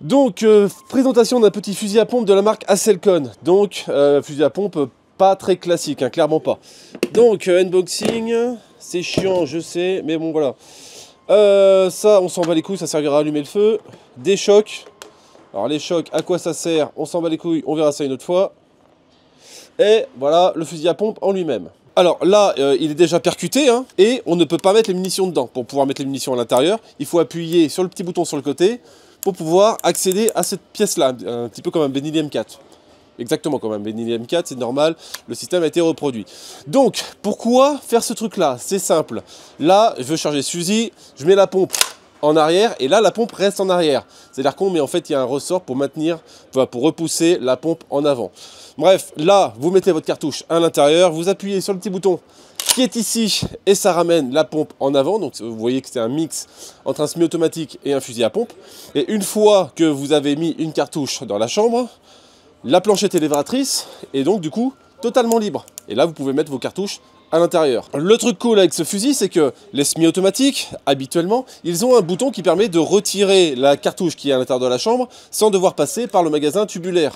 Donc, présentation d'un petit fusil à pompe de la marque Aselcon. Donc, fusil à pompe pas très classique, hein, clairement pas. Donc, unboxing, c'est chiant, je sais, mais bon, voilà. Ça, on s'en bat les couilles, ça servira à allumer le feu. Des chocs. Alors, les chocs, à quoi ça sert? On s'en bat les couilles, on verra ça une autre fois. Et voilà, le fusil à pompe en lui-même. Alors là, il est déjà percuté, hein, et on ne peut pas mettre les munitions dedans. Pour pouvoir mettre les munitions à l'intérieur, il faut appuyer sur le petit bouton sur le côté pour pouvoir accéder à cette pièce-là, un petit peu comme un Benelli M4. Exactement comme un Benelli M4, c'est normal, le système a été reproduit. Donc, pourquoi faire ce truc-là? C'est simple. Là, je veux charger ce fusil, je mets la pompe en arrière, et là, la pompe reste en arrière. C'est-à-dire qu'on met, en fait, il y a un ressort pour maintenir, pour repousser la pompe en avant. Bref, là, vous mettez votre cartouche à l'intérieur, vous appuyez sur le petit bouton qui est ici, et ça ramène la pompe en avant. Donc, vous voyez que c'est un mix entre un semi-automatique et un fusil à pompe. Et une fois que vous avez mis une cartouche dans la chambre, la planchette est lévatrice, et donc, du coup, totalement libre. Et là, vous pouvez mettre vos cartouches à l'intérieur. Le truc cool avec ce fusil, c'est que les semi-automatiques, habituellement, ils ont un bouton qui permet de retirer la cartouche qui est à l'intérieur de la chambre sans devoir passer par le magasin tubulaire.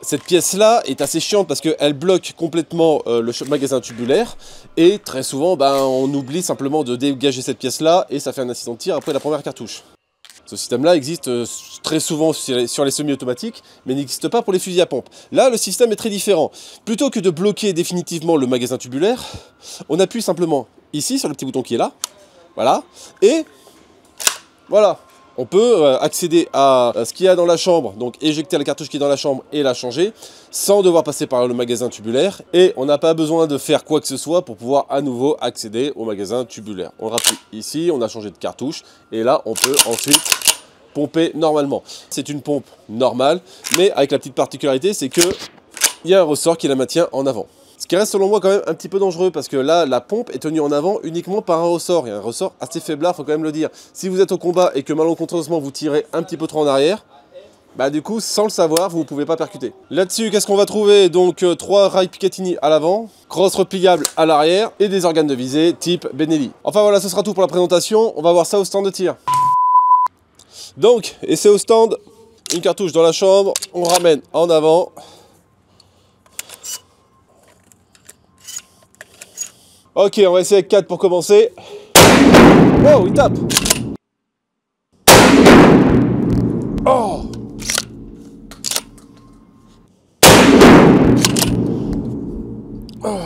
Cette pièce-là est assez chiante parce qu'elle bloque complètement le magasin tubulaire et très souvent, on oublie simplement de dégager cette pièce-là et ça fait un incident de tir après la première cartouche. Ce système-là existe très souvent sur les semi-automatiques, mais n'existe pas pour les fusils à pompe. Là, le système est très différent. Plutôt que de bloquer définitivement le magasin tubulaire, on appuie simplement ici sur le petit bouton qui est là, voilà, et voilà. On peut accéder à ce qu'il y a dans la chambre, donc éjecter la cartouche qui est dans la chambre et la changer, sans devoir passer par le magasin tubulaire. Et on n'a pas besoin de faire quoi que ce soit pour pouvoir à nouveau accéder au magasin tubulaire. On rappuie ici, on a changé de cartouche, et là on peut ensuite pomper normalement. C'est une pompe normale, mais avec la petite particularité, c'est qu'il y a un ressort qui la maintient en avant. Ce qui reste selon moi quand même un petit peu dangereux parce que là, la pompe est tenue en avant uniquement par un ressort. Il y a un ressort assez faiblard, faut quand même le dire. Si vous êtes au combat et que malencontreusement vous tirez un petit peu trop en arrière, du coup, sans le savoir, vous ne pouvez pas percuter. Là-dessus, qu'est-ce qu'on va trouver? Donc, 3 rails Picatinny à l'avant, crosse repliable à l'arrière et des organes de visée type Benelli. Enfin voilà, ce sera tout pour la présentation. On va voir ça au stand de tir. Donc, essai au stand, une cartouche dans la chambre, on ramène en avant. Ok, on va essayer avec 4 pour commencer. Wow, il tape. Oh. Oh.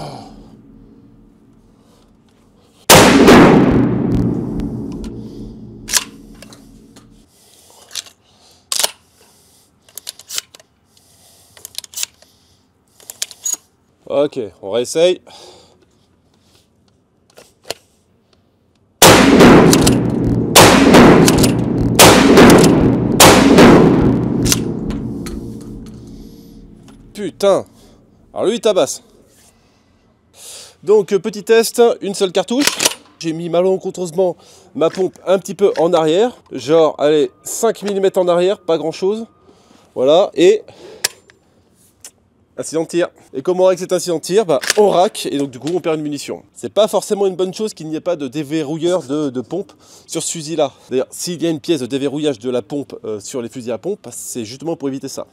Ok, on réessaye. Putain. Alors lui il tabasse. Donc petit test, une seule cartouche. J'ai mis malencontreusement ma pompe un petit peu en arrière. Genre, allez, 5 mm en arrière, pas grand chose. Voilà, et... incident de tir. Et comment on règle cet incident de tir? On rack, et donc du coup on perd une munition. C'est pas forcément une bonne chose qu'il n'y ait pas de déverrouilleur de pompe sur ce fusil-là. D'ailleurs, s'il y a une pièce de déverrouillage de la pompe sur les fusils à pompe, c'est justement pour éviter ça.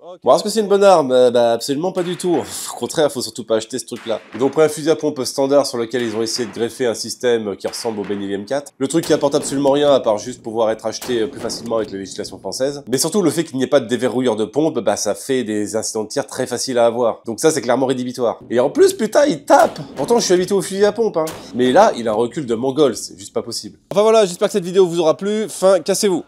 Okay. Bon, est-ce que c'est une bonne arme? Absolument pas du tout. Au contraire, faut surtout pas acheter ce truc-là. Ils ont pris un fusil à pompe standard sur lequel ils ont essayé de greffer un système qui ressemble au Benelli M4. Le truc qui apporte absolument rien à part juste pouvoir être acheté plus facilement avec la législation française. Mais surtout, le fait qu'il n'y ait pas de déverrouilleur de pompe, ça fait des incidents de tir très faciles à avoir. Donc ça, c'est clairement rédhibitoire. Et en plus, putain, il tape! Pourtant, je suis habitué au fusil à pompe, hein. Mais là, il a un recul de mongol, c'est juste pas possible. Enfin voilà, j'espère que cette vidéo vous aura plu. Fin, cassez-vous!